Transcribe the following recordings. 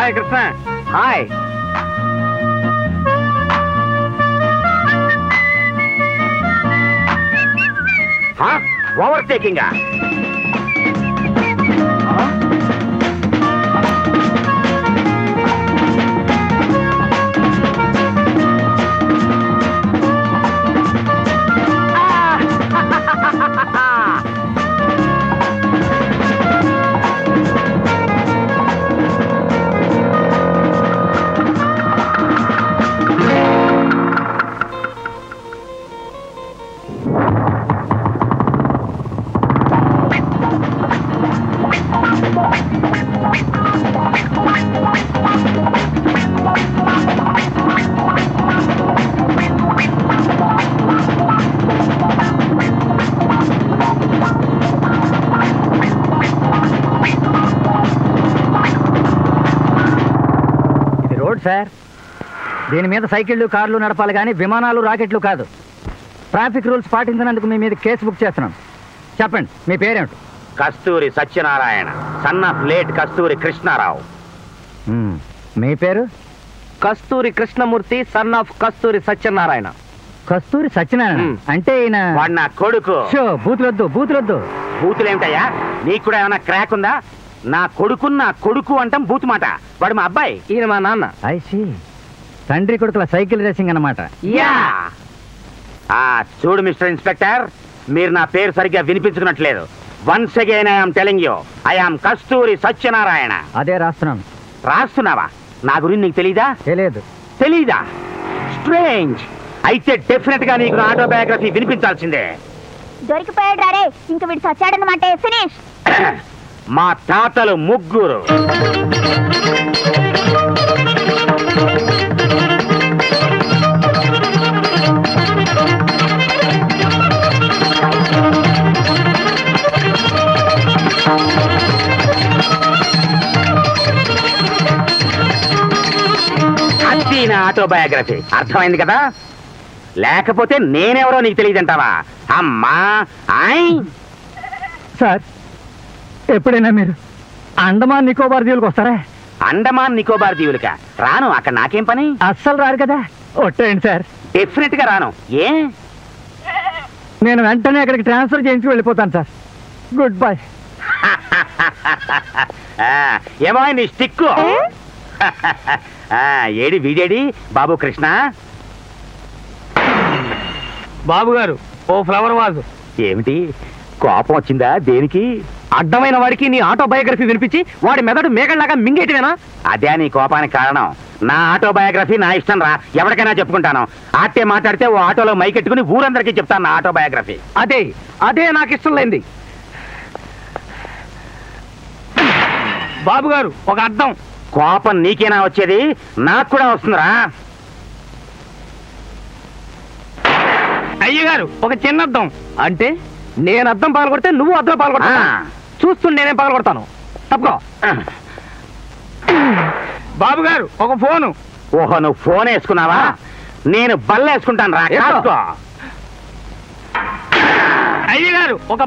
Hi Krishna. Hi. Overtaking. Sir, దీని మీద సైకిళ్ళు కార్లు నడపాలి కానీ విమానాలు రాకెట్లు కాదు. ట్రాఫిక్ రూల్స్ పాటించినందుకు మీ మీద కేసు బుక్ చేస్తున్నాం. చెప్పండి, మీ పేరేమిటి? కస్తూరి సత్యనారాయణ, సన్ ఆఫ్ లేట్ కస్తూరి కృష్ణారావు. మీ పేరు? కస్తూరి కృష్ణమూర్తి, సన్ ఆఫ్ కస్తూరి సత్యనారాయణ. కస్తూరి సత్యనారాయణ అంటే ఈయన వాడు నా కొడుకు. బూతులొద్దు బూతులొద్దు. బూతులేమిటయ్యా? నీకు కూడా ఏమైనా క్రాక్ ఉందా? నా కొడుకు అంటాం బూతు మాట. వాడు మా అబ్బాయి, ఈయన మా నాన్న. ఐసి తండ్రి కొడుకుల సైకిల్ రేసింగ్ అన్నమాట. యా. చూడు మిస్టర్ ఇన్స్పెక్టర్, మీరు నా పేరు సరిగ్గా వినిపించుకున్నట్లేదు. Once again I'm telling you, I'm Kasturi Satyanarayana. అదే రాస్తున్నాను. రాస్తున్నావా? నా గురించి నీకు తెలీదా? తెలియదు. తెలీదా? స్ట్రేంజ్. అయితే డెఫినెట్ గా నీకు నా ఆటోబయోగ్రఫీ వినిపించాల్సిందే. దొరికిపోయాడు రే, ఇంక వీడు చచ్చాడన్నమాట. ఫినిష్. మా తాతలు ముగ్గురు. అది నా ఆటోబయోగ్రఫీ. అర్థమైంది కదా? లేకపోతే నేనెవరో నీకు తెలియదంటావా? అమ్మా సార్, ఎప్పుడైనా మీరు అండమాన్ నికోబార్ దీవులకు వస్తారా? అండమాన్ నికోబార్ దీవులకా? రాను. అక్కడ నాకేం పని? అస్సలు రారు కదా. ఒట్టేయండి సార్. డెఫినెట్ గా రాను. ఏ? నేను వెంటనే అక్కడికి ట్రాన్స్ఫర్ చేయించి వెళ్ళిపోతాను సార్. Good bye. ఏమో నీ స్టిక్కు. ఏడి వీడేడి? బాబు కృష్ణ. బాబు గారు, ఓ ఫ్లవర్ వాజ్. ఏమిటి కోపం వచ్చిందా? దేనికి? అడ్డమైన వాడికి నీ ఆటోబయోగ్రఫీ వినిపించి వాడి మెదడు మేకల్లాగా మింగేటివేనా? అదే నీ కోపానికి కారణం. నా ఆటోబయోగ్రఫీ నా ఇష్టం రా, ఎవరికైనా చెప్పుకుంటాను. ఆటే మాట్లాడితే ఓ ఆటోలో మైకెట్టుకుని ఊరందరికీ చెప్తాను నా ఆటోబయోగ్రఫీ. అదే నాకు ఇష్టం లేనిది. బాబు గారు, ఒక అర్థం. కోపం నీకేనా వచ్చేది? నాకు కూడా వస్తుందిరా. అయ్యగారు, ఒక చిన్న అర్థం. అంటే నేను అర్థం పాల్గొడితే నువ్వు అర్థం పాల్గొడతా. చూస్తుండే నేనే పగలగొడతాను. తప్పుకో. బాబు గారు, ఒక ఫోను. ఓహో, నువ్వు ఫోన్ వేసుకున్నావా? నేను బల్ల వేసుకుంటాను రా. అయ్యగారు, ఒక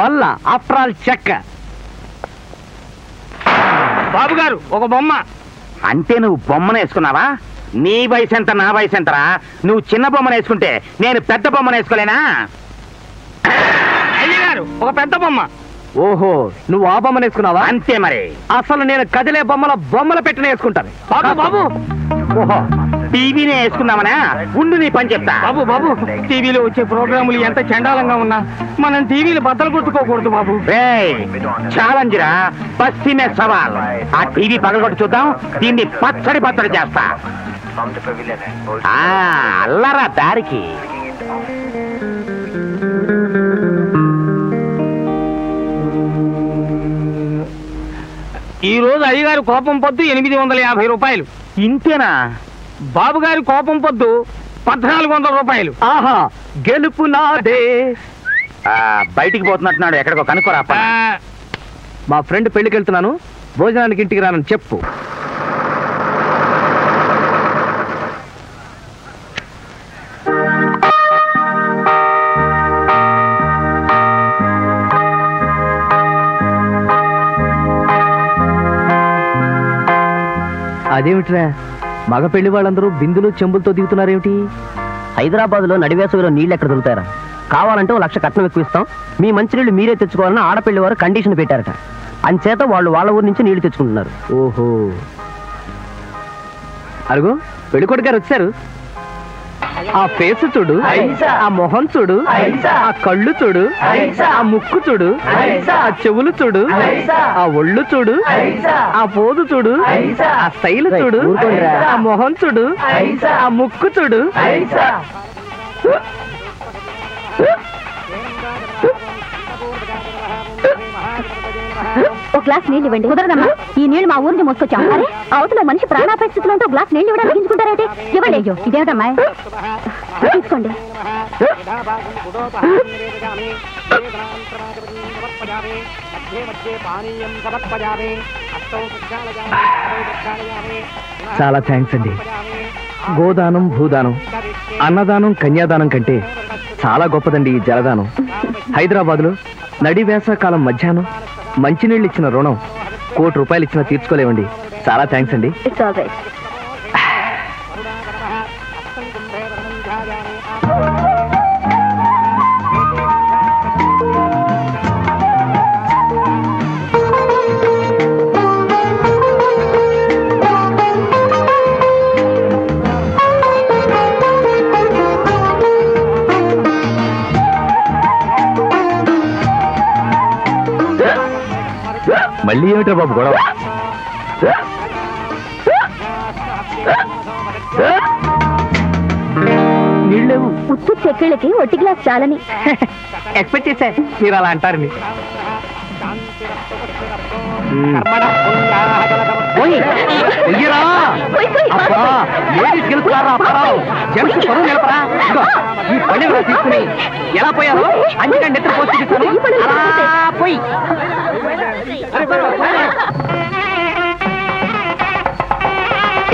బల్ల ఆఫ్టర్ ఆల్ చెక్క. బాబు గారు, ఒక బొమ్మ. అంటే నువ్వు బొమ్మను వేసుకున్నావా? నీ వయసు ఎంత, నా వయసు ఎంతరా? నువ్వు చిన్న బొమ్మను వేసుకుంటే నేను పెద్ద బొమ్మను వేసుకోలేనా? అయ్యగారు, ఒక పెద్ద బొమ్మ. ఓహో, నువ్వు ఆ బొమ్మను వేసుకున్నావా? అంతే మరి. అసలు నేను కదిలే బొమ్మల పెట్టిన వేసుకుంటాను. బాబు. ఓహో, టీవీనే వేసుకున్నామనా? ఉండు నీ పని చెప్తా. బాబు, టీవీలో వచ్చే ప్రోగ్రాములు ఎంత చండాలంగా ఉన్నా మనం టీవీలు బద్దలు కొట్టుకోకూడదు బాబు. ఛాలెంజ్ రా, పశ్చిమే సవాల్. ఆ టీవీ పగలగొట్టు చూద్దాం. దీన్ని పచ్చడి చేస్తా. అల్లరా దారికి. ఈ రోజు అయ్యగారి కోపం పొద్దు 850 రూపాయలు. ఇంతేనా? బాబు గారి కోపం పొద్దు 1400 రూపాయలు. ఆహా, గెలుపు నాదే. బయటికి పోతున్నట్టున్నాడు, ఎక్కడికో కనుక్కోరా. మా ఫ్రెండ్ పెళ్లికి వెళ్తున్నాను, భోజనానికి ఇంటికి రానని చెప్పు. అదేమిట్రా మగ పెళ్లి వాళ్ళందరూ బిందులు చెంబులతో దిగుతున్నారేమిటి? హైదరాబాద్లో నడివేసవిలో నీళ్ళు ఎక్కడ దొరుకుతారా? కావాలంటే 1 లక్ష కట్నం ఎక్కువ ఇస్తాం, మీ మంచినీళ్ళు మీరే తెచ్చుకోవాలని ఆడపిల్లి వారు కండిషన్ పెట్టారట. అంచేత వాళ్ళు వాళ్ళ ఊరి నుంచి నీళ్లు తెచ్చుకుంటున్నారు. ఓహో, అరుగు పెళ్ళికొడుకు గారు వచ్చారు. ఆ ఫేస్ చూడు, ఆ మొహం చూడు, ఆ కళ్ళు చూడు, ఆ ముక్కు చూడు, ఆ చెవులు చూడు, ఆ ఒళ్ళు చూడు, ఆ పోదు చూడు, ఆ స్టైల్ చూడు, ఆ మొహం చూడు, ఆ ముక్కు చూడు. ఒక గ్లాస్ నీళ్ళు ఇవ్వండి. కుదరదమ్మా, ఈ నీళ్లు మా ఊరి నుంచి మోసుకొచ్చాం. అరే అవతల మనిషి ప్రాణాపాయ స్థితిలో ఉంటే ఒక గ్లాస్ నీళ్ళు ఇవ్వడానికి అడిగించుకుంటారేంటి? ఇవ్వండి. అయ్యో ఇదేమిటమ్మా, తీసుకోండి. చాలా థ్యాంక్స్ అండి. గోదానం, భూదానం, అన్నదానం, కన్యాదానం కంటే చాలా గొప్పదండి ఈ జలదానం. హైదరాబాద్లో నడి వేసవకాలం మధ్యాహ్నం మంచినీళ్ళు ఇచ్చిన రుణం ₹1 కోటి ఇచ్చినా తీర్చుకోలేవండి. చాలా థ్యాంక్స్ అండి. It's all right. మళ్ళీ ఏమిట్రా బాబు గొడవ? నీళ్ళేవు. ఉత్తు చెక్కిళ్ళకి ఒట్టి గ్లాస్ చాలని. ఎక్స్పెక్ట్ చేశా మీరు అలా అంటారని. తీసుకుని ఎలా పోయారో అంజగా నెత్తి పోసి పోయి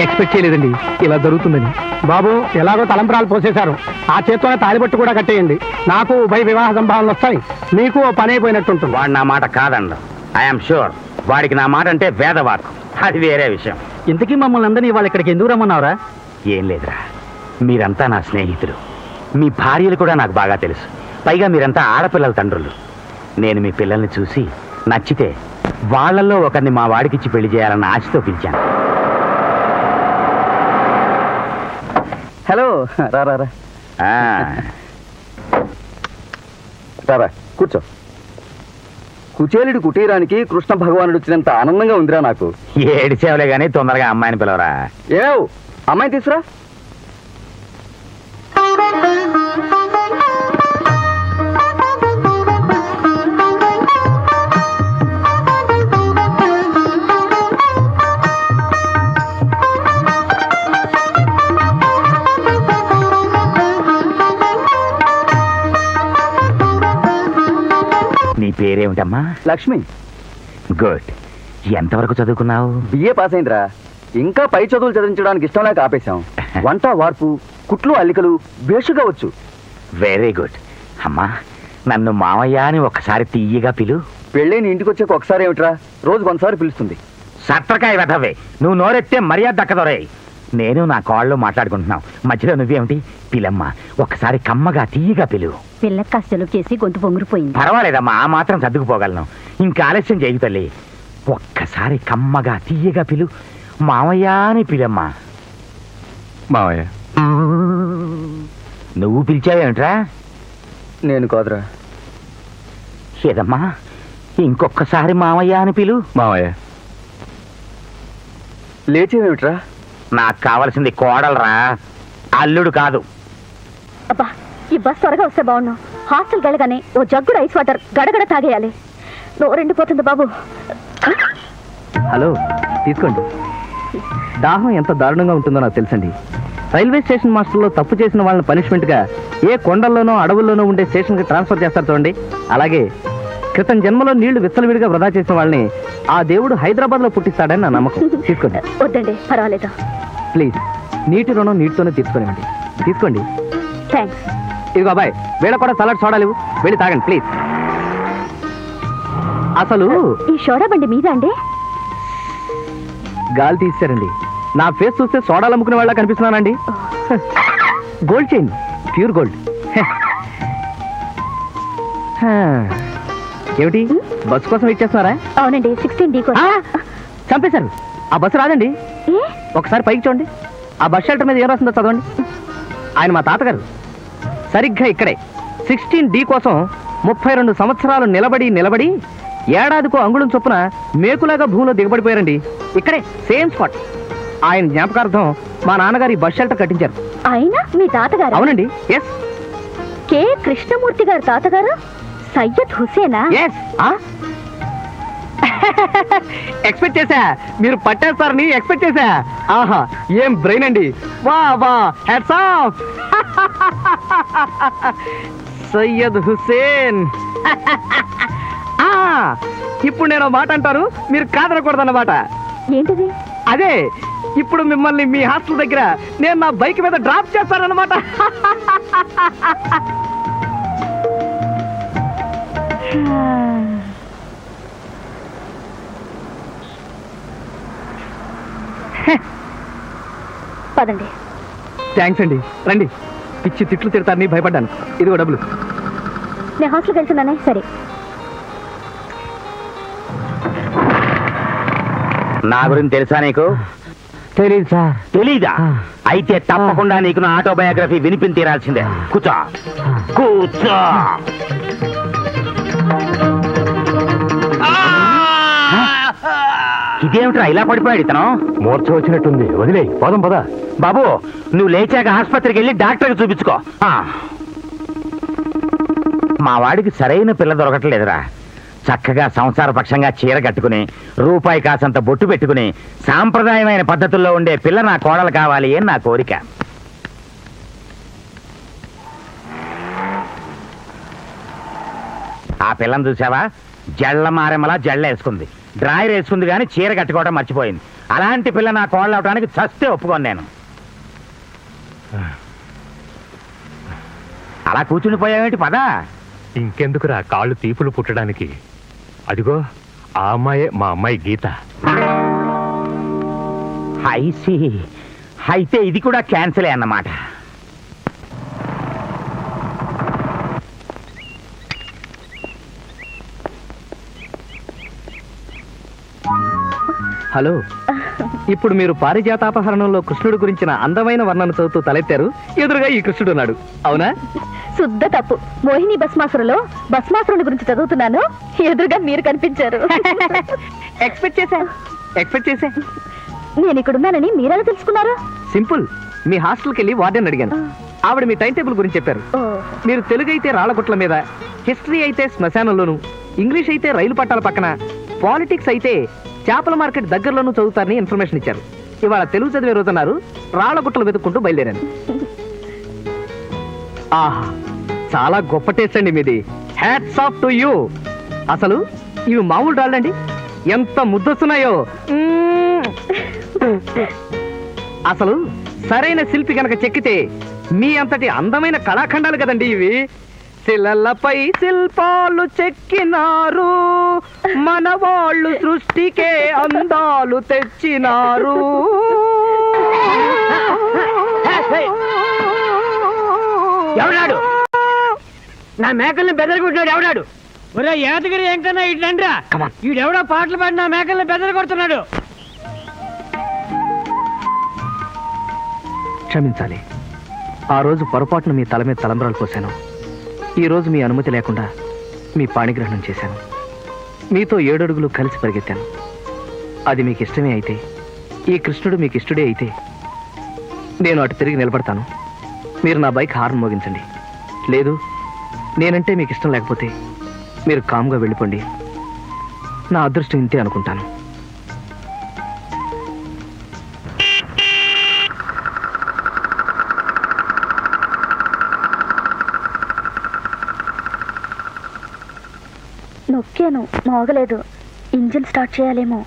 ఎక్స్పెక్ట్ చేయలేదండి ఇలా జరుగుతుందని. బాబు ఎలాగో తలంపరాలు పోసేశారు, ఆ చేత్తోనే తాలిబట్టు కూడా కట్టేయండి. నాకు ఉభయ వివాహ సంభావనలు వస్తాయి, మీకు ఓ పని అయిపోయినట్టుంటుంది. వాడు నా మాట కాదండి. ఐఎమ్ షూర్ వాడికి నా మాట అంటే వేదవాకు, అది వేరే విషయం. ఇంతకీ మమ్మల్ని అందరినీ వాళ్ళు ఇక్కడికి ఎందుకు రమ్మన్నావురా? ఏం లేదురా, మీరంతా నా స్నేహితులు, మీ భార్యలు కూడా నాకు బాగా తెలుసు. పైగా మీరంతా ఆడపిల్లల తండ్రులు. నేను మీ పిల్లల్ని చూసి నచ్చితే వాళ్ళల్లో ఒకరిని మా వాడికిచ్చి పెళ్లి చేయాలన్న ఆశతో పిలిచాను. హలో, రారా ఆ, రారా కూర్చో. కుచేలుడి కుటీరానికి కృష్ణ భగవానుడు వచ్చినంత ఆనందంగా ఉందిరా నాకు. ఏడిసేవలే గానీ తొందరగా అమ్మాయిని పిలవరా. ఏవ్ అమ్మాయి తీసురా. నీ పేరేమిటమ్మా? లక్ష్మి. గుడ్. ఎంతవరకు చదువుకున్నావు? బిఏ పాస్ అయిందిరా. ఇంకా పై చదువులు చదివించడానికి ఇష్టం లేక ఆపేశాం. వంట వార్పు, కుట్లు అల్లికలు బేషుగా వచ్చు. Very good. అమ్మా, నన్ను మావయ్య అని ఒక్కసారి తీయగా పిలు. పెళ్ళైన ఇంటికి వచ్చాక ఒకసారి ఏమిట్రా, రోజు కొంతసారి పిలుస్తుంది. సత్రకాయ వెధవే, నువ్వు నోరెత్తే మర్యాద దక్కదొరే. నేను నా కాళ్ళు మాట్లాడుకుంటున్నావు, మధ్యలో నువ్వేమిటి? పిలమ్మా, ఒక్కసారి కమ్మగా తీయగా పిలు. పిల్ల కష్టలు చేసి గొంతు పొంగిరిపోయింది. పర్వాలేదమ్మా, ఆ మాత్రం సర్దుకుపోగలను. ఇంకా ఆలస్యం చేయు తల్లి. ఒక్కసారి కమ్మగా తీయగా పిలు. మావయ్య అని పిలమ్మా. మావయ్య. నువ్వు పిలిచావేమిట్రా? నేను కాదురా. ఏదమ్మా, ఇంకొక్కసారి మావయ్య అని పిలు. మావయ్య. లేచేవేమిట్రా? నాకు కావలసింది కోడలరా, అల్లుడు కాదు. అబ్బా, ఈ బస్ త్వరగా వస్తే బాగున్నావు. హాస్టల్కి వెళ్ళగానే ఓ జగ్గుడు ఐస్ వాటర్ గడగడ తాగేయాలి. నోరెండిపోతుంది బాబు. హలో, తీసుకోండి. దాహం ఎంత దారుణంగా ఉంటుందో నాకు తెలుసండి. రైల్వే స్టేషన్ మాస్టర్లో తప్పు చేసిన వాళ్ళని పనిష్మెంట్గా ఏ కొండల్లోనో అడవుల్లోనో ఉండే స్టేషన్కి ట్రాన్స్ఫర్ చేస్తారు చూడండి. అలాగే క్రితం జన్మలో నీళ్లు విచ్చలవిడిగా వృధా చేసిన వాళ్ళని ఆ దేవుడు హైదరాబాద్లో పుట్టిస్తాడని నా నమ్మకం. తీసుకోండి. వద్దండి, పర్వాలేదు. ప్లీజ్, నీటి రుణం నీటితోనే తీర్చుకోనివ్వండి. తీసుకోండి. థ్యాంక్స్. ఇదిగో అబ్బాయి, వీళ్ళ కూడా సలాడ్ సోడాలు వెళ్ళి తాగండి ప్లీజ్. అసలు ఈ సోడా బండి మీద అండి? గాలి తీసారండి. నా ఫేస్ చూస్తే సోడాలు అమ్ముకునే వాళ్ళ కనిపిస్తున్నానండి. Gold chain, pure gold. ఏమిటి బస్సు కోసం వెయిట్ చేస్తున్నారా? అవునండి 16D ఆ, చంపేశారు. ఆ బస్సు రాదండి. ఏ ఒకసారి పైకి చూడండి. ఆ బస్ షెల్టర్ మీద ఏం రాస్తుందో చదవండి. ఆయన మా తాతగారు సరిగ్గా ఇక్కడే 16D కోసం 32 సంవత్సరాలు నిలబడి ఏడాదికో అంగుళం చొప్పున మేకులాగా భూమిలో దిగబడిపోయారండి. ఇక్కడే సేమ్ స్పాట్. ఆయన జ్ఞాపకార్థం మా నాన్నగారు ఈ బస్ షెల్టర్ కట్టించారు. అయినా మీ తాతగారు? అవునండి. ఎస్ కె కృష్ణమూర్తి గారు తాతగారు సయ్యద్ హుసేనా? ఎస్. ఎక్స్పెక్ట్ చేశా మీరు పట్టేస్తారని ఎక్స్పెక్ట్ చేశా. ఆహా ఏం బ్రెయిన్ అండి. వా వా హ్యాట్స్ ఆఫ్. సయ్యద్ హుసేన్. ఇప్పుడు నేను మాట అంటారు, మీరు కాదనకూడదన్నమాట. ఏంటిది? అదే ఇప్పుడు మిమ్మల్ని మీ హాస్టల్ దగ్గర నేను నా బైక్ మీద డ్రాప్ చేస్తానన్నమాట. పదండి. థ్యాంక్స్ అండి. రండి. పిచ్చి తిట్లు తిడతారని భయపడ్డాను. ఇదిగో డబ్బులు. నేను హాస్టల్కి వెళ్తున్నానే. సరే. నా గురించి తెలుసా నీకు? తెలియదు సార్. తెలీదా? అయితే తప్పకుండా నీకు నా ఆటోబయోగ్రఫీ వినిపిని తీరాల్సిందే. కూర్చో కూర్చో. ఇదేమిట్రా ఇలా పడిపోయాడు ఇతను? మూర్ఛ వచ్చినట్టుంది. వదిలే పోదాం పదా. బాబు నువ్వు లేచాక ఆసుపత్రికి వెళ్ళి డాక్టర్కి చూపించుకో. మా వాడికి సరైన పిల్ల దొరకట్లేదురా. చక్కగా సంసారపక్షంగా చీర కట్టుకుని రూపాయి కాసంత బొట్టు పెట్టుకుని సాంప్రదాయమైన పద్ధతుల్లో ఉండే పిల్ల నా కోడలు కావాలి అని నా కోరిక. ఆ పిల్లని చూసావా? జళ్ళ మారెమలా జళ్ళ వేసుకుంది, డ్రాయర్ వేసుకుంది, కానీ చీర కట్టుకోవడం మర్చిపోయింది. అలాంటి పిల్ల నా కోడలు అవడానికి చస్తే ఒప్పుకోను నేను. అలా కూర్చుని పోయావేంటి? పదా. ఇంకెందుకురా కాళ్ళు తీపులు పుట్టడానికి. అదిగో ఆ అమ్మాయే మా అమ్మాయి గీత. ఐసి. అయితే ఇది కూడా క్యాన్సిలే అన్నమాట. హలో. ఇప్పుడు మీరు పారిజాతాపహరణంలో కృష్ణుడి గురించిన అందమైన వర్ణన చదువుతూ తలెత్తారు. ఎదురుగా ఈ కృష్ణుడు ఉన్నాడు. అవునా? శుద్ధ తప్పు. మోహిని భస్మాసురలో భస్మాసురుని గురించి చదువుతున్నాను, ఎదురుగా మీరు కనిపించారు. ఎక్స్పెక్ట్ చేశా. నేను ఇక్కడున్నానని మీరెలా తెలుసుకున్నారు? సింపుల్. మీ హాస్టల్కి వెళ్ళి వార్డెన్ అడిగాను. ఆవిడ మీ టైం టేబుల్ గురించి చెప్పారు. ఓ, మీరు తెలుగు అయితే రాళ్లగుట్ల మీద, హిస్టరీ అయితే శ్మశానంలోను, ఇంగ్లీష్ అయితే రైలు పట్టాల పక్కన, పాలిటిక్స్ అయితే చేపల మార్కెట్ దగ్గరలోనూ చదువుతారని ఇన్ఫర్మేషన్ ఇచ్చారు. ఇవాళ తెలుగు చదివే రోజున్నారు. రాళ్లగుట్టలు వెతుక్కుంటూ బయలుదేరాను. ఆహా చాలా గొప్ప టేస్ట్ అండి మీది. Hats off to you. అసలు ఇవి మామూలు రాళ్ళండి, ఎంత ముద్దొస్తున్నాయో. అసలు సరైన శిల్పి కనుక చెక్కితే మీ అంతటి అందమైన కళాఖండాలు కదండి ఇవి. శిలలపై శిల్పాలు చెక్కినారు, మన వాళ్ళు సృష్టికే అందాలు తెచ్చినారు. ఎవడాడు? నా మేకల్ని బెదరగొట్టాడు. ఎవడాడు? ఒరే యాదగిరి ఎంకన్నా ఇట్లండ్రా. ఈడెవడో పాటలు పాడి నా మేకల్ని బెదర కొడుతున్నాడు. క్షమించాలి. ఆ రోజు పొరపాటున మీ తల మీద తలంబ్రాలు పోశాను. ఈ రోజు మీ అనుమతి లేకుండా మీ పాణిగ్రహణం చేశాను. మీతో 7 అడుగులు కలిసి పరిగెత్తాను. అది మీకు ఇష్టమే అయితే, ఈ కృష్ణుడు మీకు ఇష్టడే అయితే, నేను అటు తిరిగి నిలబడతాను. మీరు నా బైక్ హార్న్ మోగించండి. లేదు, నేనంటే మీకు ఇష్టం లేకపోతే మీరు కామ్గా వెళ్ళిపోండి. నా అదృష్టం ఇంతే అనుకుంటాను. నొక్కాను, మోగలేదు. ఇంజిన్ స్టార్ట్ చేయాలేమో.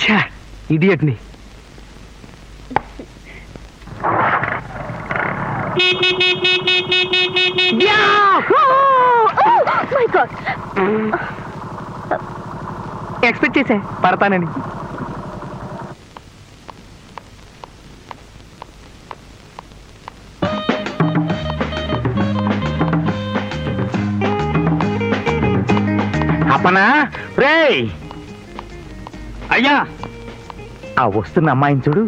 ఛా, ఇడియట్ని. My God. ఎక్స్పెక్ట్ చేసా పడతానని. అప్పనా రేయ్ అయ్యా ఆ వస్తున్న అమ్మాయిని చూడు.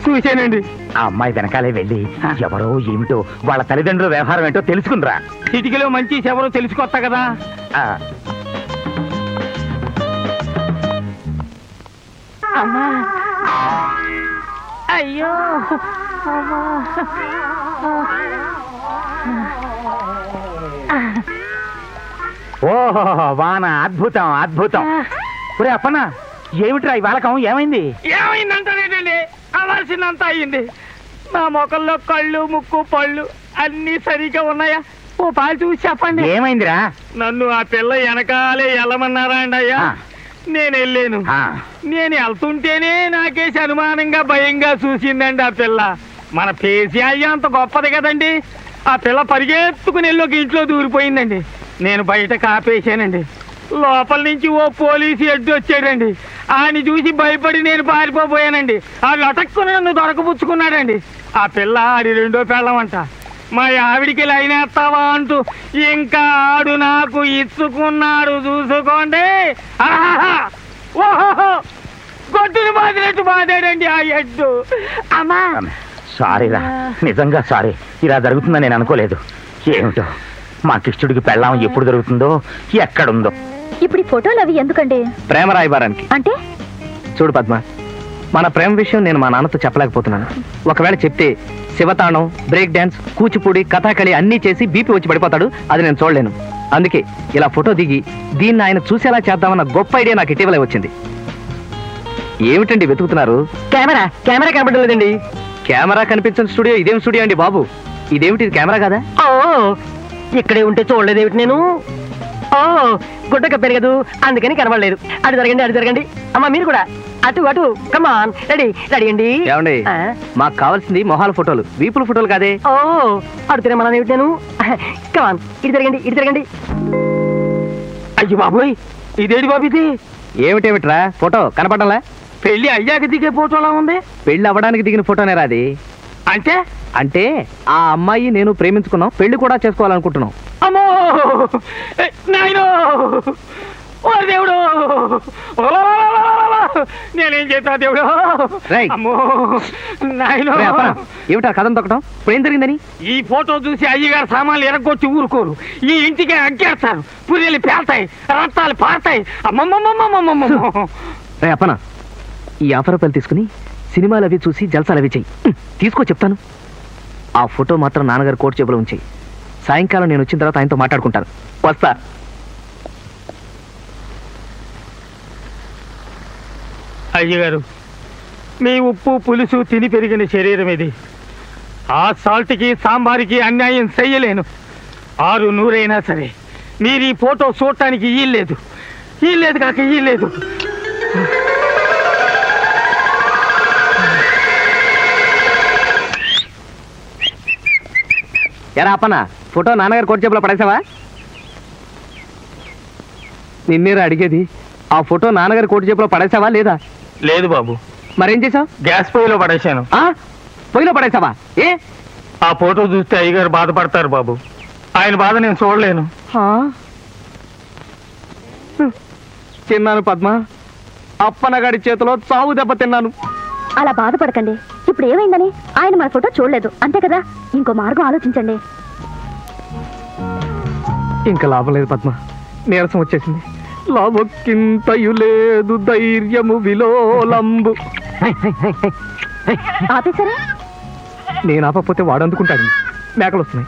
చూశానండి. ఆ అమ్మాయి వెనకాలే వెళ్ళి ఎవరో ఏమిటో వాళ్ళ తల్లిదండ్రుల వ్యవహారం ఏంటో తెలుసుకుందిరా. చిటికలో మంచి ఎవరో తెలుసుకొస్తా కదా. ఆ, అయ్యో ఓహో వాన అద్భుతం అద్భుతం. ఒరే అప్పన్న ఏమిట్రా ఈ వాలకం ఏమైంది? ఏమైందంటానేటండి, అవ్వాల్సిందంత అయ్యింది. నా మొఖంలో కళ్ళు ముక్కు పళ్ళు అన్ని సరిగా ఉన్నాయా? ఓ పాలు చూసి చెప్పండి. ఏమైందిరా? నన్ను ఆ పిల్ల వెనకాలే వెళ్ళమన్నారా అండి అయ్యా? ఆ. నేను వెళ్ళాను. ఆ, నేను వెళ్తుంటేనే నాకేసి అనుమానంగా భయంగా చూసిందండి ఆ పిల్ల. మన పేసి అయ్యా అంత గొప్పది కదండి. ఆ పిల్ల పరిగెత్తుకుని వెళ్ళి ఒక ఇంట్లో దూరిపోయిందండి. నేను బయట కాపేశానండి. లోపల నుంచి ఓ పోలీసు ఎడ్డు వచ్చాడండి. ఆయన చూసి భయపడి నేను పారిపోయానండి. ఆ లటక్కుని నన్ను దొరకపుచ్చుకున్నాడండి. ఆ పిల్ల ఆడి రెండో పెళ్ళమంట. మా ఆవిడికి లైన్ వేస్తావా అంటూ ఇంకా ఆడు నాకు ఇచ్చుకున్నాడు. చూసుకోండి. ఆహాహా! ఓహో గొడ్డును బాదినట్టు బాదాడండి ఆ ఎడ్డు. అమ్మా సారీరా, నిజంగా సారీ. ఇలా జరుగుతుందని నేను అనుకోలేదు. ఏమిటో మా కిష్టుడికి పెళ్ళాం ఎప్పుడు దొరుకుతుందో ఎక్కడుందో. ఇప్పుడు ఈ ఫోటోలు అవి ఎందుకండి? ప్రేమ రాయబారానికి. అంటే చూడు పద్మ, మన ప్రేమ విషయం నేను మా నాన్నతో చెప్పలేకపోతున్నాను. ఒకవేళ చెప్తే శివతాణం, బ్రేక్ డాన్స్, కూచిపూడి, కథాకళి అన్నీ చేసి బీపీ వచ్చి పడిపోతాడు. అది నేను చూడలేను. అందుకే ఇలా ఫోటో దిగి దీన్ని ఆయన చూసేలా చేద్దామన్న గొప్ప ఐడియా నాకు ఇటీవలే వచ్చింది. ఏమిటండి వెతుకుతున్నారు? కెమెరా కనబడలేదండి. కెమెరా కనిపించిన స్టూడియో ఇదేం స్టూడియో అండి బాబు? ఇదేమిటి, ఇది కెమెరా కదా? ఓ ఇక్కడే ఉంటే చూడలేదేమిటి నేను? ఓ గుడ్డ కప్పాను కదా, అందుకని కనబడలేదు. అటు జరగండి. అమ్మా మీరు కూడా అటు కమాన్. రెడీ అండి. ఏమండి, మాకు కావాల్సింది మొహాల ఫోటోలు, వీపుల ఫోటోలు కాదే. ఓ అడుగుతున్నా మనం ఏమిటి నేను? కమాన్ ఇటు జరగండి. అయ్యి బాబోయ్, ఇదేంటి బాబు ఇది? ఏమిటేమిట్రా ఫోటో కనపడాలా? పెళ్లి అయ్యాక దిగే ఫోటోలా ఉంది. పెళ్లి అవ్వడానికి దిగిన ఫోటోనే రాది. అంటే ఆ అమ్మాయి నేను ప్రేమించుకున్నాం, పెళ్లి కూడా చేసుకోవాలనుకుంటున్నాం. అమ్మో నాయనో, ఓ దేవుడు, నేనేం చేస్తా దేవుడు? రేయ్. అమ్మో నాయనో. ఏమిటా కథం తొక్కటం? ఇప్పుడు ఏం జరిగిందని? ఈ ఫోటో చూసి అయ్యగారు సామాన్లు ఎరగొచ్చి ఊరుకోరు. ఈ ఇంటికి అగ్గేస్తారు, పుర్రెలు పేల్తాయి, రక్తాలు పారుతాయి. అమ్మమ్మమ్మమ్మమ్మమ్మ. రే అప్పన, ఈ ఆఫర్ పని తీసుకుని సినిమాలు అవి చూసి జల్సాలు అవి చెయ్యి. తీసుకో చెప్తాను. ఆ ఫోటో మాత్రం నాన్నగారు కోర్టు జేబులో ఉంచి సాయంకాలం నేను వచ్చిన తర్వాత ఆయనతో మాట్లాడుకుంటాను. వస్తా. అయ్యగారు, మీ ఉప్పు పులుసు తిని పెరిగిన శరీరం ఇది. ఆ సాల్ట్కి సాంబార్కి అన్యాయం చెయ్యలేను. 600 సరే మీరు ఈ ఫోటో చూడటానికి ఈల్లేదు కాక ఈల్లేదు. ఎరా అప్పన, ఫోటో నాన్నగారు కోర్టు జేబులో పడేసావా? నిన్నేరా అడిగేది. ఆ ఫోటో నాన్నగారు కోర్టు జేబులో పడేసావా లేదా? లేదు బాబు. మరేం చేసావు? గ్యాస్ పొయ్యిలో పడేశాను. పొయ్యిలో పడేసావా? ఏ? ఆ ఫోటో చూస్తే అయ్యగారు బాధపడతారు బాబు. ఆయన బాధ నేను చూడలేను. తిన్నాను పద్మ, అప్పనగాడి చేతిలో చావు దెబ్బ తిన్నాను. అలా బాధపడకండి. ఇప్పుడు ఏమైందని? ఆయన మన ఫోటో చూడలేదు అంతే కదా. ఇంకో మార్గం ఆలోచించండి. ఇంకా లాభం లేదు పద్మ, నీరసం వచ్చేసింది. లాభక్కింతయు లేదు ధైర్యము విలోలంబు. ఆపేసరే? నేను ఆపకపోతే వాడు అందుకుంటాడు. మేకలు వస్తున్నాయి.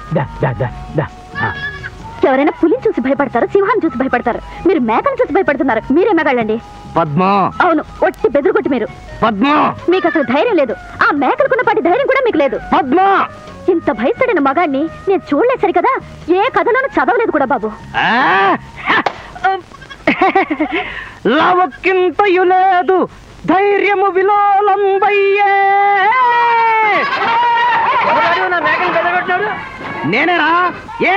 ఎవరైనా పులిని చూసి భయపడతారు, సింహాన్ని చూసి భయపడతారు. మీరు మేకను చూసి భయపడుతున్నారు. మీరే మేగాళ్ళండి. పద్మ. అవును, ఒట్టి బెదిరికొట్టి మీరు. పద్మ, మీకు అసలు ధైర్యం లేదు. ఆ మేకలకున్న పాటి ధైర్యం కూడా మీకు లేదు. పద్మ, ఇంత భయపడిన మగాడిని నేను చూడలేదు సరి కదా. ఏ కథలోనూ చదవలేదు కూడా బాబు. లావక్కింతయు లేదు ధైర్యము విలోలంబయ్యే. నేనేరా? ఏ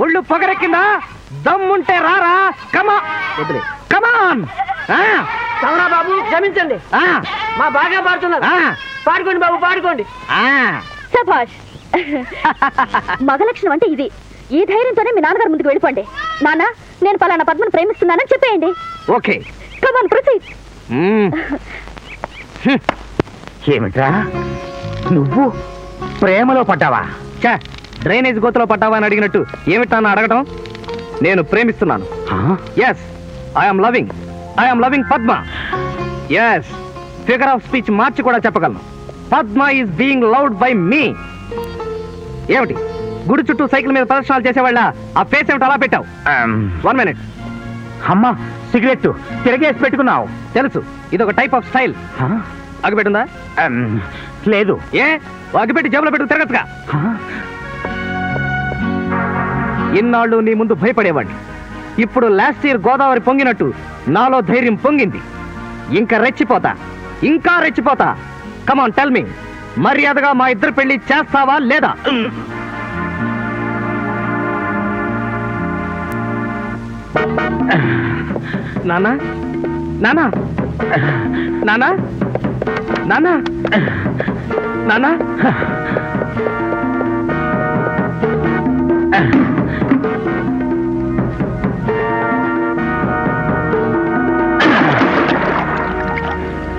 ఒళ్ళు పొగరెక్కిందా? దమ్ముంటే రారా. కమా వదిలే, కమాన్. బాబు క్షమించండి, మా బాగా పాడుతున్నారు. పాడుకోండి బాబు, పాడుకోండి. సభాష్. మగ లక్షణం అంటే ఇది. ఈ ధైర్యంతోనే మీ నాన్నగారు ముందుకు వెళ్ళిపోండి. నాన్న, నేను పలానా పద్మను ప్రేమిస్తున్నానని చెప్పేయండి. ఓకే. కమాన్ ప్రొసీడ్. ఏమిట్రా నువ్వు ప్రేమలో పడ్డావా? చా, డ్రైనేజ్ గోతులో పడ్డావా అని అడిగినట్టు ఏమిటా అడగటం? నేను ప్రేమిస్తున్నాను. Yes, I'm loving Padma. Yes, figure of speech మార్చి కూడా చెప్పగలను. Padma is being loved by me. ఏమిటి గుడి చుట్టూ సైకిల్ మీద ప్రదర్శనలు చేసేవాళ్ళ ఆ ఫేస్ ఏమిటి అలా పెట్టావు? 1 minute. అమ్మా, సిగరెట్ తిరగేసి పెట్టుకున్నావు. తెలుసు, ఇదొక టైప్ ఆఫ్ స్టైల్. అగిపెట్టుందా? లేదు. ఏ, అగిపెట్టి జేబులో పెట్టు తిరగచ్చుగా. ఇన్నాళ్ళు నీ ముందు భయపడేవాడిని. ఇప్పుడు లాస్ట్ ఇయర్ గోదావరి పొంగినట్టు నాలో ధైర్యం పొంగింది. ఇంకా రెచ్చిపోతా. కమాన్ టెల్ మీ, మర్యాదగా మా ఇద్దరు పెళ్లి చేస్తావా లేదా? నానా నానా నానా నానా నానా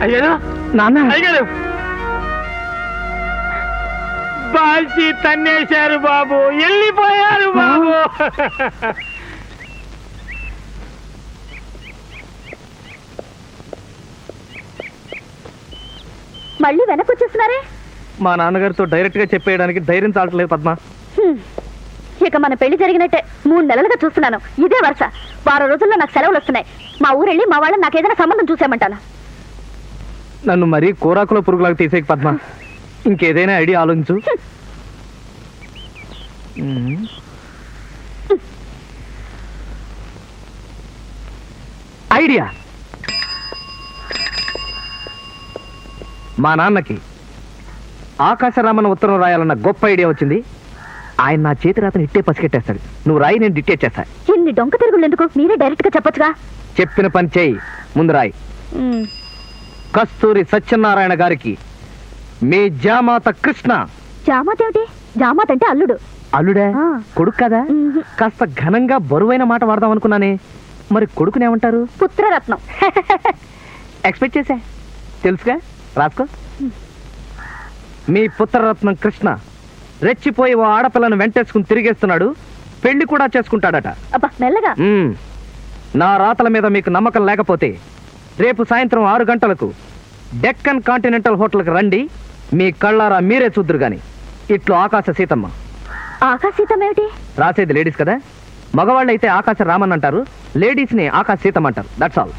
అయ్యారు నానా అయ్యారు బాల్చి తన్నేశారు బాబు, వెళ్ళిపోయారు బాబు. మళ్ళీ వెనక్కి వచ్చేస్తున్నారే? మా నాన్నగారితో డైరెక్ట్ గా చెప్పేయడానికి ధైర్యం చాలట్లేదు పద్మ. ఇక మన పెళ్లి జరిగినట్టే. 3 నెలలుగా చూస్తున్నాను ఇదే వరుస. 10 రోజుల్లో నాకు సెలవులు వస్తున్నాయి. మా ఊరెళ్ళి మా వాళ్ళని నాకేదైనా సంబంధం చూసామంటాను. నన్ను మరీ కూరాకులో పురుగులాగా తీసేక పద్మ, ఇంకేదైనా ఐడియా ఆలోచించు. ఐడియా, మా నాన్నకి ఆకాశరామన్న ఉత్తరం రాయాలన్న గొప్ప ఐడియా వచ్చింది. ఆయన నా చేతి రాతను ఇట్టే పసిగట్టేస్తాడు. నువ్వు రాయి, నేను డిక్టేట్ చేస్తా. ఇన్ని డొంక తిరుగులు ఎందుకు? మీరే డైరెక్ట్ గా చెప్పొచ్చుగా. చెప్పిన పని చేయి, ముందు రాయి. కస్తూరి సత్యనారాయణ గారికి మీ జామాత కృష్ణ. జామాత ఏమిటి? జామాత అంటే అల్లుడు. అల్లుడే? ఆ. కొడుకు కదా? కాస్త ఘనంగా బరువైన మాట వాడదాం అనుకున్నానే, మరి కొడుకునేమంటారు? పుత్రరత్నం. ఎక్స్పెక్ట్ చేశా, తెలుసుగా, రాసుకో. మీ పుత్రరత్నం కృష్ణ రెచ్చిపోయి ఓ ఆడపిల్లను వెంటేసుకుని తిరిగేస్తున్నాడు. పెళ్లి కూడా చేసుకుంటాడట. అబ్బా, మెల్లగా. నా రాతల మీద మీకు నమ్మకం లేకపోతే రేపు సాయంత్రం 6 గంటలకు డెక్కన్ కాంటినెంటల్ హోటల్కి రండి. మీ కళ్ళారా మీరే చూద్దురు గాని. ఇట్లు ఆకాశ సీతమ్మ. ఆకాశ సీతమ్మ ఏమిటి? రాసేది లేడీస్ కదా, మగవాళ్ళు అయితే ఆకాశ రామన్ అంటారు, లేడీస్ ని ఆకాశ సీతమ్మ అంటారు. That's all.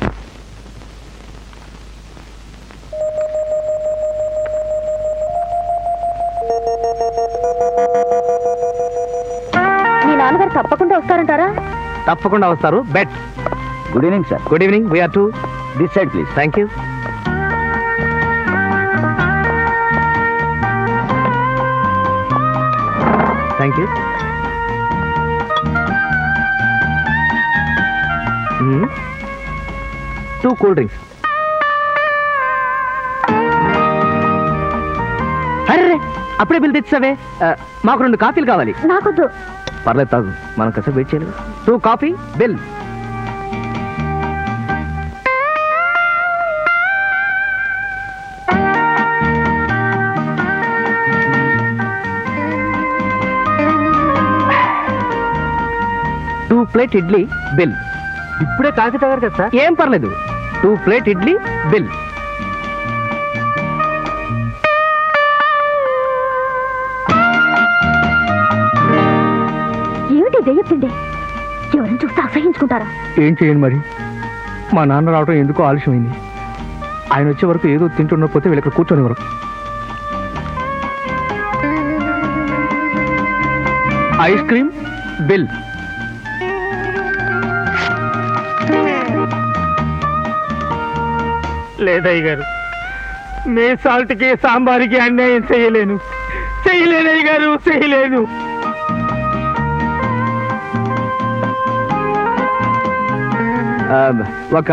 మీ నాన్నగారు తప్పకుండా వస్తారంటారా? తప్పకుండా వస్తారు. Bet. Good evening sir. Good evening. Veer to this side please. Thank you. Thank you. Two cool drinks. అరే, అప్పుడే బిల్ తెచ్చావే. మాకు 2 కాఫీలు కావాలి. నాకొద్దు. పర్లేదు, తాగు, మనం కాసేపు వెయిట్ చేయలేదు. 2 coffee bill. Plate idli bill. ఇప్పుడే కాఫీ తాగారు కదా సార్? ఏం పర్లేదు. 2 ప్లేట్ ఇడ్లీ బిల్. ఏమిటి దెయ్యపిండి? ఎవరిని చూస్తే అసహించుకుంటారా? ఏం చేయండి మరి, మా నాన్న రావడం ఎందుకో ఆలస్యమైంది. ఆయన వచ్చే వరకు ఏదో తింటున్నపోతే వీళ్ళు ఇక్కడ కూర్చొని వరకు. Ice cream bill. లేదయ్య గారు, మీ సాల్ట్కి సాంబార్కి అన్యాయం చేయలేను అయ్య గారు, చేయలేను. ఒక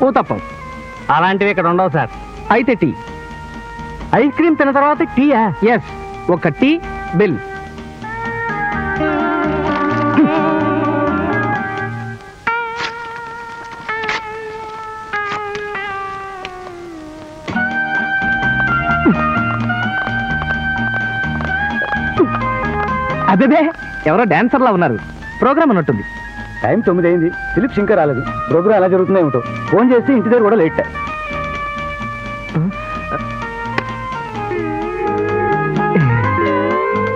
ఊతప్పం అలాంటివి ఇక్కడ ఉండవు సార్. అయితే టీ. ఐస్ క్రీమ్ తిన్న తర్వాత టీయా? ఎస్, ఒక టీ బిల్. అబ్బే ఎవరో డాన్సర్లా ఉన్నారు. ప్రోగ్రామ్ అన్నట్టుంది. టైం 9 అయింది. ఫిలిప్స్ ఇంకా రాలేదు. ప్రోగ్రామ్ ఎలా జరుగుతుందో ఏమిటో. ఫోన్ చేసి ఇంటి దగ్గర కూడా లేట్.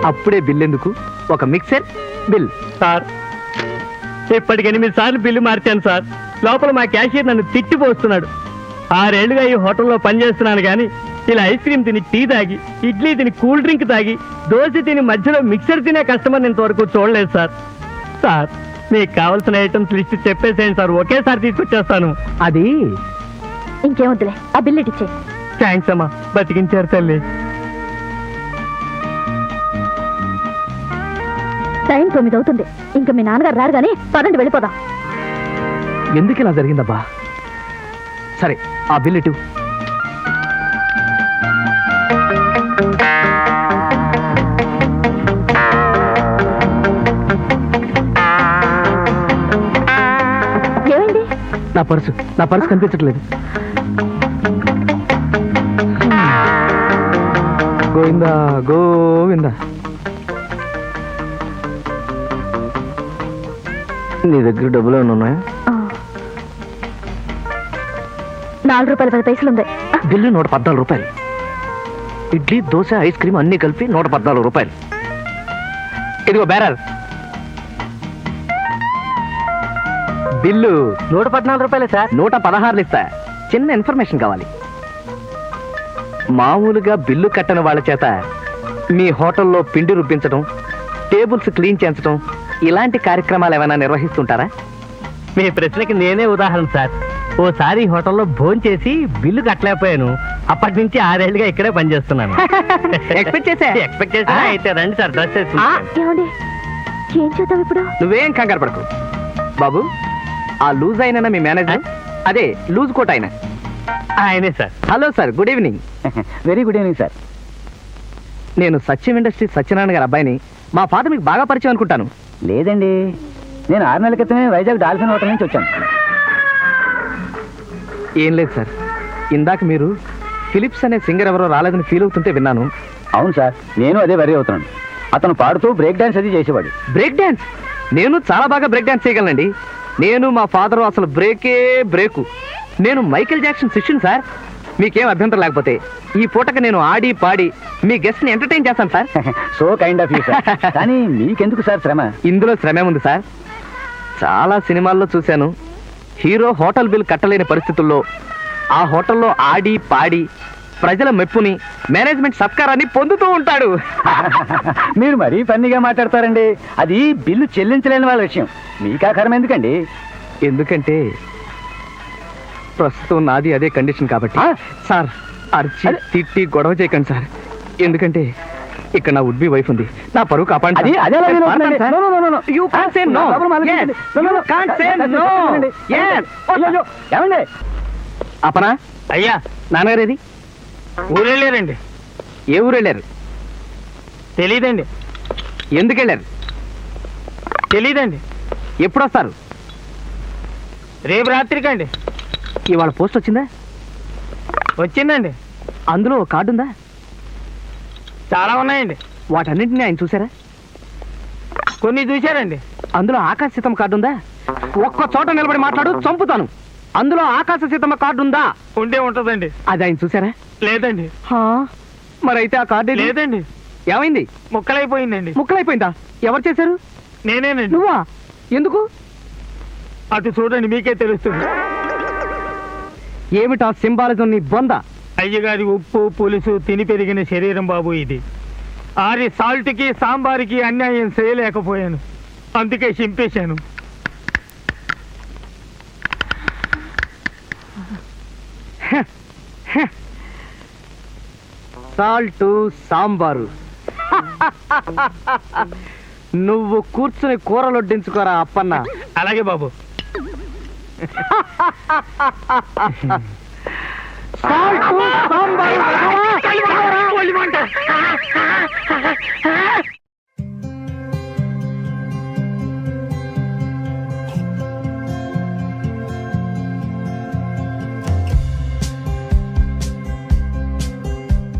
అప్పుడే బిల్ ఎందుకు? ఒక మిక్సర్ బిల్. సార్ ఇప్పటికి 8 సార్లు బిల్లు మార్చాను సార్. లోపల మా క్యాషియర్ నన్ను తిట్టిపోస్తున్నాడు. 6 ఏళ్లుగా ఈ హోటల్లో పనిచేస్తున్నాను కానీ ఇలా ఐస్ క్రీమ్ తిని టీ తాగి, ఇడ్లీ తిని కూల్ డ్రింక్ తాగి, దోశ తిని మధ్యలో మిక్సర్ తినే కస్టమర్ ఇంతవరకు చూడలేదు సార్. సార్ మీకు కావాల్సిన ఐటమ్స్ లిస్ట్ చెప్పేసేయండి సార్, ఒకేసారి తీసుకొచ్చేస్తాను. అది ఇంకేమొద్దులే, ఆ బిల్లు ఇచ్చే. థ్యాంక్స్ అమ్మా, బతికించారు తల్లి. టైం 9 అవుతుంది. ఇంకా మీ నాన్నగారు రారు కానీ పదండి వెళ్ళిపోదాం. ఎందుకు ఇలా జరిగిందబ్బా? సరే ఆ బిల్ ఇటు. ఏమైంది? నా పర్సు కనిపించట్లేదు. గోవిందా గోవిందా. నీ దగ్గర డబ్బులు ఏమైనా ఉన్నాయా? 4 రూపాయల 10 పైసలు ఉంది. బిల్లు 114 రూపాయలు. ఇడ్లీ దోశ ఐస్ క్రీమ్ అన్ని కలిపి 114 రూపాయలు. ఇదిగో బేరర్ బిల్లు. 114 రూపాయలే సార్. 116 ఇస్తా. చిన్న ఇన్ఫర్మేషన్ కావాలి. మామూలుగా బిల్లు కట్టని వాళ్ళ చేత మీ హోటల్లో పిండి రుబ్బించడం, టేబుల్స్ క్లీన్ చేయించడం ఇలాంటి కార్యక్రమాలు ఏమైనా నిర్వహిస్తుంటారా? మీ ప్రశ్నకి నేనే ఉదాహరణ సార్. ఓసారి ఈ హోటల్లో భోజనం చేసి బిల్లు కట్టలేకపోయాను. అప్పటి నుంచి 6 ఏళ్లుగా ఇక్కడే పనిచేస్తున్నాను. ఎక్స్పెక్ట్ చేసా. అయితే రండి సార్, డ్రెస్ వేసి ఏమండి, ఏం చేద్దాం ఇప్పుడు? నువ్వేం కంగారు పడకు బాబు. ఆ లూజ్ అయినా మీ మేనేజర్, అదే లూజ్ కోట్ అయినా ఆయనే sir. Hello sir, good evening. Very good evening sir. నేను సత్యం ఇండస్ట్రీ సత్యనారాయణ గారి అబ్బాయిని. మా ఫాదర్ మీకు బాగా పరిచయం అనుకుంటాను. లేదండి, నేను 6 నెలల క్రితమే వైజాగ్ డాల్ఫిన్ హోటల్ నుంచి వచ్చాను. ఏం లేదు సార్, ఇందాక మీరు ఫిలిప్స్ అనే సింగర్ ఎవరో రాలేదని ఫీల్ అవుతుంటే విన్నాను. అవును సార్, నేను అదే వరి అవుతున్నాను. అతను పాడుతూ బ్రేక్ డాన్స్ అది చేసేవాడు. Break dance? నేను చాలా బాగా బ్రేక్ డాన్స్ చేయగలనండి. నేను మా ఫాదరు అసలు బ్రేకు. నేను మైకేల్ జాక్సన్ శిష్యుని సార్. మీకేం అభ్యంతరం లేకపోతే ఈ పూటకి నేను ఆడి పాడి మీ గెస్ట్ ని ఎంటర్టైన్ చేస్తాను sir. So kind of you sir. కానీ మీకెందుకు సార్ శ్రమ? ఇందులో శ్రమే ఉంది సార్. చాలా సినిమాల్లో చూశాను, హీరో హోటల్ బిల్ కట్టలేని పరిస్థితుల్లో ఆ హోటల్లో ఆడి పాడి ప్రజల మెప్పుని, మేనేజ్మెంట్ సత్కారాన్ని పొందుతూ ఉంటాడు. మీరు మరీ ఫన్నీగా మాట్లాడతారండి. అది బిల్లు చెల్లించలేని వాళ్ళ విషయం. మీకా కర్మ ఎందుకండి? ఎందుకంటే ప్రస్తుతం నాది అదే కండిషన్ కాబట్టి. సార్ అర్చి తిట్టి గొడవ చేయకండి సార్. ఎందుకంటే ఇక్కడ నా వుడ్ బి వైఫ్ ఉంది. నా పరువు కాపాడండి. అది అదే అలా వీలు అవుతుందండి. Sir. No, no, no, no. You can't say no. Yes. You can't say no. Yes. అయ్యో, ఏమండి? అపనా అయ్యా, నాన్నగారు ఏది? ఊరెళ్ళారండి. ఏ ఊరు వెళ్ళారు? తెలీదండి. ఎందుకు వెళ్ళారు? తెలీదండి. ఎప్పుడు వస్తారు? రేపు రాత్రికండి. ఇవాళ పోస్ట్ వచ్చిందా? వచ్చిందండి. అందులో ఓ కార్డు ఉందా? చాలా ఉన్నాయండి. వాటన్నింటినీ ఆయన చూసారా? కొన్ని చూశారండి. అందులో ఆకాశ సీతమ్మ కార్డు ఉందా? ఒక్క చోట నిలబడి మాట్లాడు, చంపుతాను. అందులో ఆకాశ సీతమ్మ కార్డు ఉందా? ఉంటే ఉంటదండి. అది ఆయన చూసారా? లేదండి. మరైతే ఆ కార్డు ఏది? లేదండి. ఏమైంది? ముక్కలైపోయిందండి. ముక్కలైపోయిందా? ఎవరు చేశారు? నేనేనండి. నువ్వా? ఎందుకు? అటు చూడండి, మీకే తెలుస్తుంది. ఏమిటా సింబాలిజం నీ బొంద? అయ్యగారి ఉప్పు పులుసు తిని పెరిగిన శరీరం బాబు ఇది. ఆరి సాల్ట్కి సాంబార్కి అన్యాయం చేయలేకపోయాను, అందుకే చింపేశాను. సాల్టు సాంబారు. నువ్వు కూర్చుని కూరలొడ్డించుకోరా అప్పన్న. అలాగే బాబు. సాల్టు సాంబారు.